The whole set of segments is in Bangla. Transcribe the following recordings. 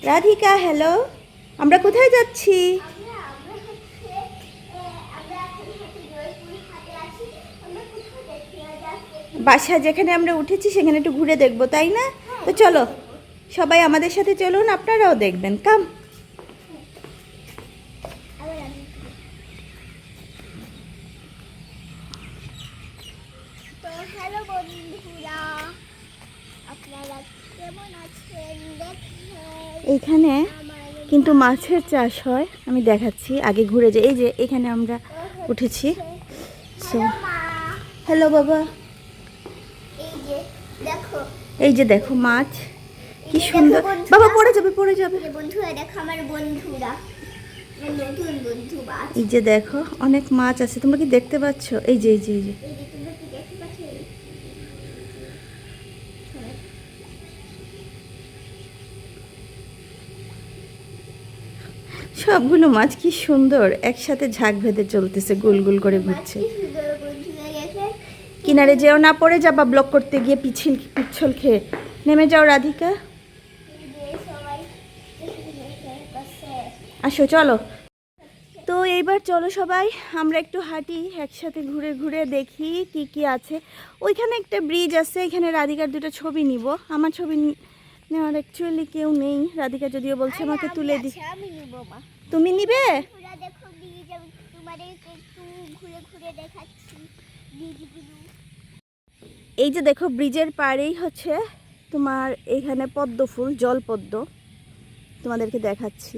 রাধিকা, হ্যালো। আমরা কোথায় যাচ্ছি? বাসা যেখানে আমরা উঠেছি সেখানে একটু ঘুরে দেখবো, তাই না? তো চলো, সবাই আমাদের সাথে চলুন, আপনারাও দেখবেন। কাম। হ্যালো বন্ধুরা, আপনারা কেমন আছেন? এইখানে কিন্তু মাছের চাষ হয়, আমি দেখাচ্ছি। আগে ঘুরে যাই। এই যে এখানে আমরা উঠেছি। সো হ্যালো বাবা। এই যে দেখো মাছ, কি সুন্দর। বাবা পড়ে যাবে, পড়ে যাবে। বন্ধুরা দেখো, আমার বন্ধুরা, নতুন বন্ধু মাছ। এই যে দেখো অনেক মাছ আছে, তোমরা কি দেখতে পাচ্ছ? এই যে এই যে এই যে তোমরা কি দেখতে পাচ্ছ? সবগুলো মাছ কি সুন্দর একসাথে ঝাঁক ভেদে চলতেছে, গোল গোল করে ঘুরছে। কিনারে যেও না, পড়ে যাবা ব্লক করতে গিয়ে পিছল খেয়ে। নেমে যাও রাধিকা। আসো চলো। তো এইবার চলো সবাই আমরা একটু হাঁটি, একসাথে ঘুরে ঘুরে দেখি কি কি আছে। ওইখানে একটা ব্রিজ আছে, এখানে রাধিকার দুটো ছবি নিব। আমার ছবি নেওয়ার অ্যাকচুয়ালি কেউ নেই। রাধিকা যদিও বলছে আমাকে তুলে দি। তুমি নিবে? দেখো ব্রিজ, আমি তোমাদেরকে একটু ঘুরে ঘুরে দেখাচ্ছি ব্রিজগুলো। এই যে দেখো ব্রিজের পাড়েই হচ্ছে তোমার এখানে পদ্ম ফুল, জলপদ্ম। তোমাদেরকে দেখাচ্ছি,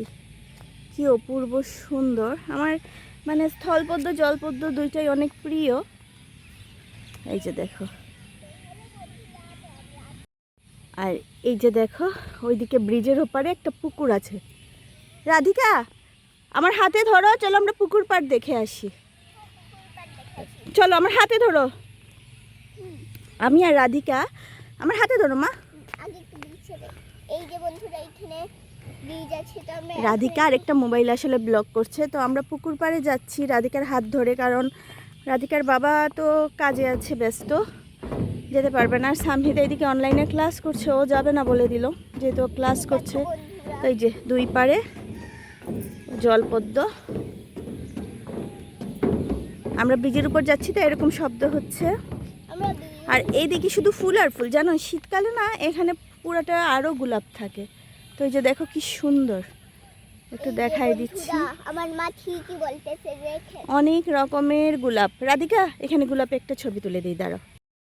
কি অপূর্ব সুন্দর। আমার মানে স্থলপদ্ম জলপদ্ম দুইটাই অনেক প্রিয়। এই যে দেখো, আর এই যে দেখো ওইদিকে ব্রিজের ওপারে একটা পুকুর আছে। রাধিকা, আমার হাতে ধরো, চলো আমরা পুকুর পাড় দেখে আসি। চলো আমার হাতে ধরো, আমি আর রাধিকা। আমার হাতে ধরো মা। এই যে বন্ধুরা, এখানে ব্রিজ আছে। তো আমরা রাধিকা আরেকটা মোবাইল আসলে ব্লক করছে, তো আমরা পুকুর পাড়ে যাচ্ছি রাধিকার হাত ধরে, কারণ রাধিকার বাবা তো কাজে আছে, ব্যস্ত, যেতে পারবে না। আর সামহিদা এদিকে অনলাইনে ক্লাস করছে, ও যাবে না বলে দিল, যেহেতু ক্লাস করছে। তো এই যে দুই পাড়ে জলপদ্ম। আমরা ব্রিজের উপর যাচ্ছি তো এরকম শব্দ হচ্ছে। আর এইদিকে শুধু ফুল আর ফুল, জানো শীতকালে না এখানে পুরোটা আরও গোলাপ থাকে। তো এই যে দেখো কি সুন্দর, একটু দেখাই দিচ্ছি। আমার মা ঠিকই বলতেছে, অনেক রকমের গোলাপ। রাধিকা এখানে গোলাপে একটা ছবি তুলে দিই, দাঁড়াও।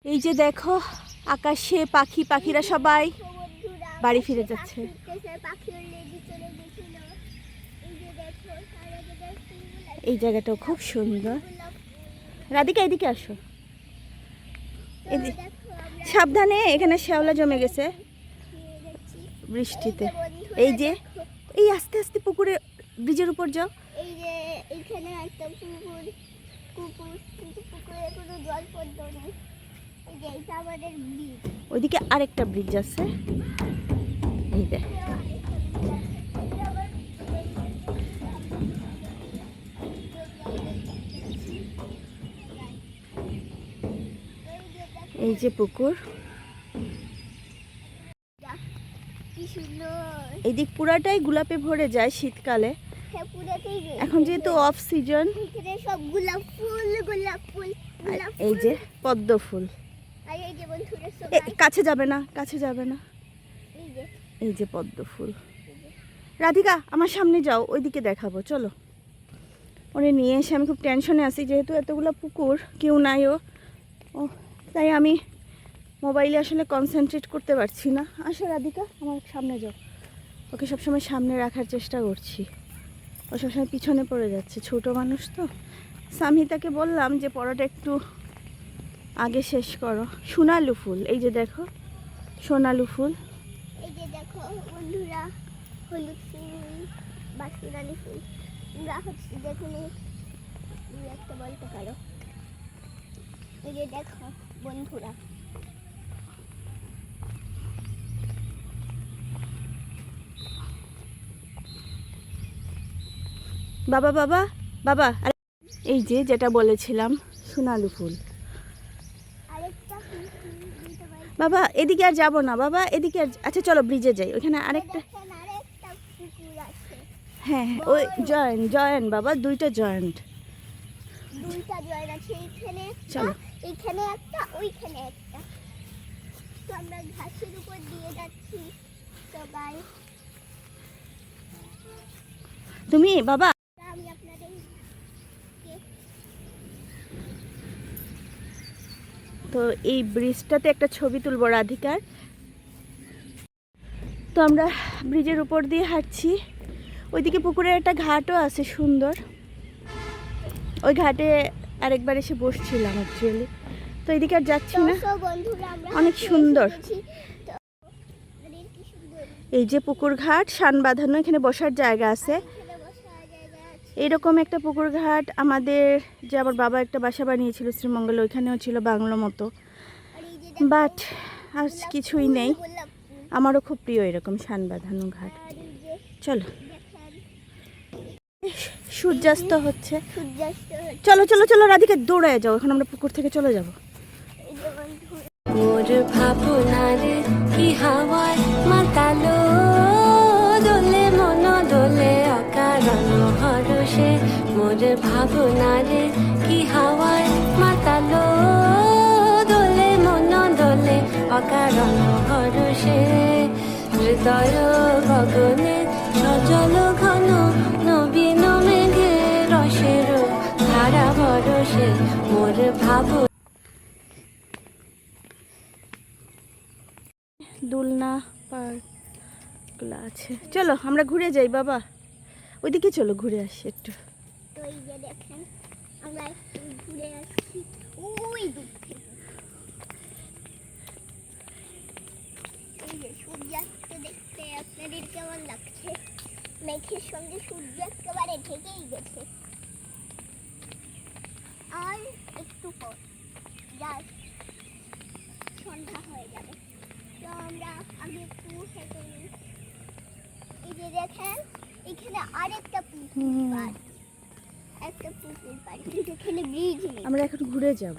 এই যে দেখো আকাশে পাখিরা সবাই বাড়ি ফিরে যাচ্ছে। এই জায়গাটাও খুব সুন্দর। রাধিকা এদিকে আসো, সাবধানে, এখানে শ্যাওলা জমে গেছে বৃষ্টিতে। এই যে এই আস্তে আস্তে পুকুরে ব্রিজের উপর যাও। এই যে এইখানে একটা পুকুর, কিন্তু পুকুরে কোনো জল পড়তো নেই। এই যে এটা আমাদের ব্রিজ। ওইদিকে আরেকটা ব্রিজ আছে, এই যে এই যে পুকুর। এই দিক পুরাটাই গোলাপে ভরে যায় শীতকালে। এখন যেহেতু অফ সিজন, সব গোলাপ ফুল, গোলাপ ফুল। এই যে পদ্ম ফুল। আর এই যে বন্ধুরা কাছে যাবে না, কাছে যাবে না। এই যে পদ্ম ফুল। রাধিকা আমার সামনে যাও, ওইদিকে দেখাবো, চলো। ওরে নিয়ে এসে আমি খুব টেনশনে আছি, যেহেতু এতগুলো পুকুর, কেউ নাই ও, তাই আমি মোবাইলে আসলে কনসেন্ট্রেট করতে পারছি না। আসো রাধিকা আমার সামনে যাও। ওকে সবসময় সামনে রাখার চেষ্টা করছি, ও সবসময় পিছনে পড়ে যাচ্ছে, ছোট মানুষ তো। সামহিতাকে বললাম যে পড়াটা একটু আগে শেষ করো। সোনালু ফুল, এই যে দেখো সোনালু ফুল। এই যে দেখো বন্ধুরা, হলুদ ফুল বা সোনালি ফুল। তোমরা হচ্ছে দেখুন, একটা বলতে পারো। এই যে দেখো বন্ধুরা, বাবা বাবা বাবা, এই যে যেটা বলেছিলাম সোনালু ফুল। বাবা এদিকে আর যাবো না, বাবা এদিকে আর, আচ্ছা চলো ব্রিজে যাই, ওইখানে আরেকটা। হ্যাঁ ওই জয়েন্ট বাবা, দুইটা জয়েন্ট। দুইটা জয়েন্ট আছে, এইখানে চলো। এইখানে একটা, ওইখানে একটা। তো আমরা ঘাসের উপর দিয়ে যাচ্ছি সবাই। তুমি বাবা, আমি আপনাদের তো এই ব্রিজটাতে একটা ছবি তুলবো রাধিকার। তো আমরা ব্রিজের উপর দিয়ে হাঁটছি, ওইদিকে পুকুরের একটা ঘাটও আছে সুন্দর, ওই ঘাটে আরেকবার এসে বসছিলাম অ্যাকচুয়ালি। তো এইদিকে আর যাচ্ছি না, তো বন্ধুরা আমরা অনেক হাঁটতে সুন্দর। এসেছি। তো মানে কি সুন্দর, এই যে পুকুর ঘাট, শান বাঁধানো, এখানে বসার জায়গা আছে। এখানে বসার জায়গা আছে। এইরকম একটা পুকুর ঘাট আমাদের, যে আমার বাবা একটা বাসা বানিয়েছিল শ্রীমঙ্গলে, ওইখানেও ছিল বাংলো মতো, আর এই যে দেখো, বাট আর কিছুই নেই। গোলাপ ফুল। আমারও খুব প্রিয় এরকম শান বাঁধানো ঘাট। আর এই যে চলো, দেখেন সূর্যাস্ত হচ্ছে। সূর্যাস্ত হচ্ছে। চলো চলো চলো রাধিকা, দৌড়ায় যাও, এখন আমরা পুকুর থেকে চলে যাব। এই যে বন্ধু, মোর ভাবনার কি হাওয়ায় মাতালো দোলে মন দোলে অকারণ হরষে। মোর ভাবনার কি হাওয়ায় মাতালো দোলে মন দোলে অকারণ হরষে। হৃদয় গগনে সজল ঘন নবীন মেঘে রসের ধারা বরষে। মোর ভাব দোলনা পার্কগুলো আছে। চলো আমরা ঘুরে যাই বাবা, ওইদিকে চলো ঘুরে আসি একটু। তো এই যে দেখেন আমরা একটু ঘুরে আসছি ওই দিক থেকে। এই যে সূর্যাস্ত দেখতে আপনাদের কেমন লাগছে? মেঘের সঙ্গে সূর্য একেবারে ঢেকেই গেছে। আর একটু পর জাস্ট সন্ধ্যা হয়ে যাবে। তো আমরা আগে একটু হেঁটে নিই। এই যে দেখেন এখানে আরেকটা পুকুর পাড়, একটা পুকুর পাড়, কিন্তু এখানে ব্রিজ নেই। আমরা এখন ঘুরে যাব,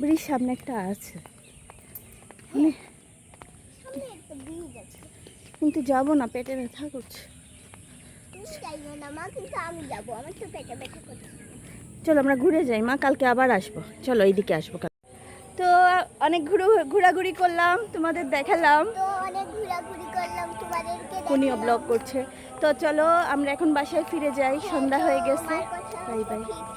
ব্রিজ সামনে একটা আছে, সামনে একটা ব্রিজ আছে। কিন্তু যাব না, পেটে ব্যথা করছে। তুমি যাইও না মা, কিন্তু আমি যাবো, আমার তো পেটে ব্যথা করছে। চলো আমরা ঘুরে যাই মা, কালকে আবার আসবো। চলো এইদিকে আসবো কাল। তো অনেক ঘোরাঘুরি করলাম, তোমাদের দেখালাম, তো অনেক ঘোরাঘুরি করলাম, তোমাদেরকে কোনিও দেখালাম। ব্লগ করছে। তো চলো আমরা এখন বাসায় ফিরে যাই, সন্ধ্যা হয়ে গেছে। আমার কথা বাই বাই। ঠিক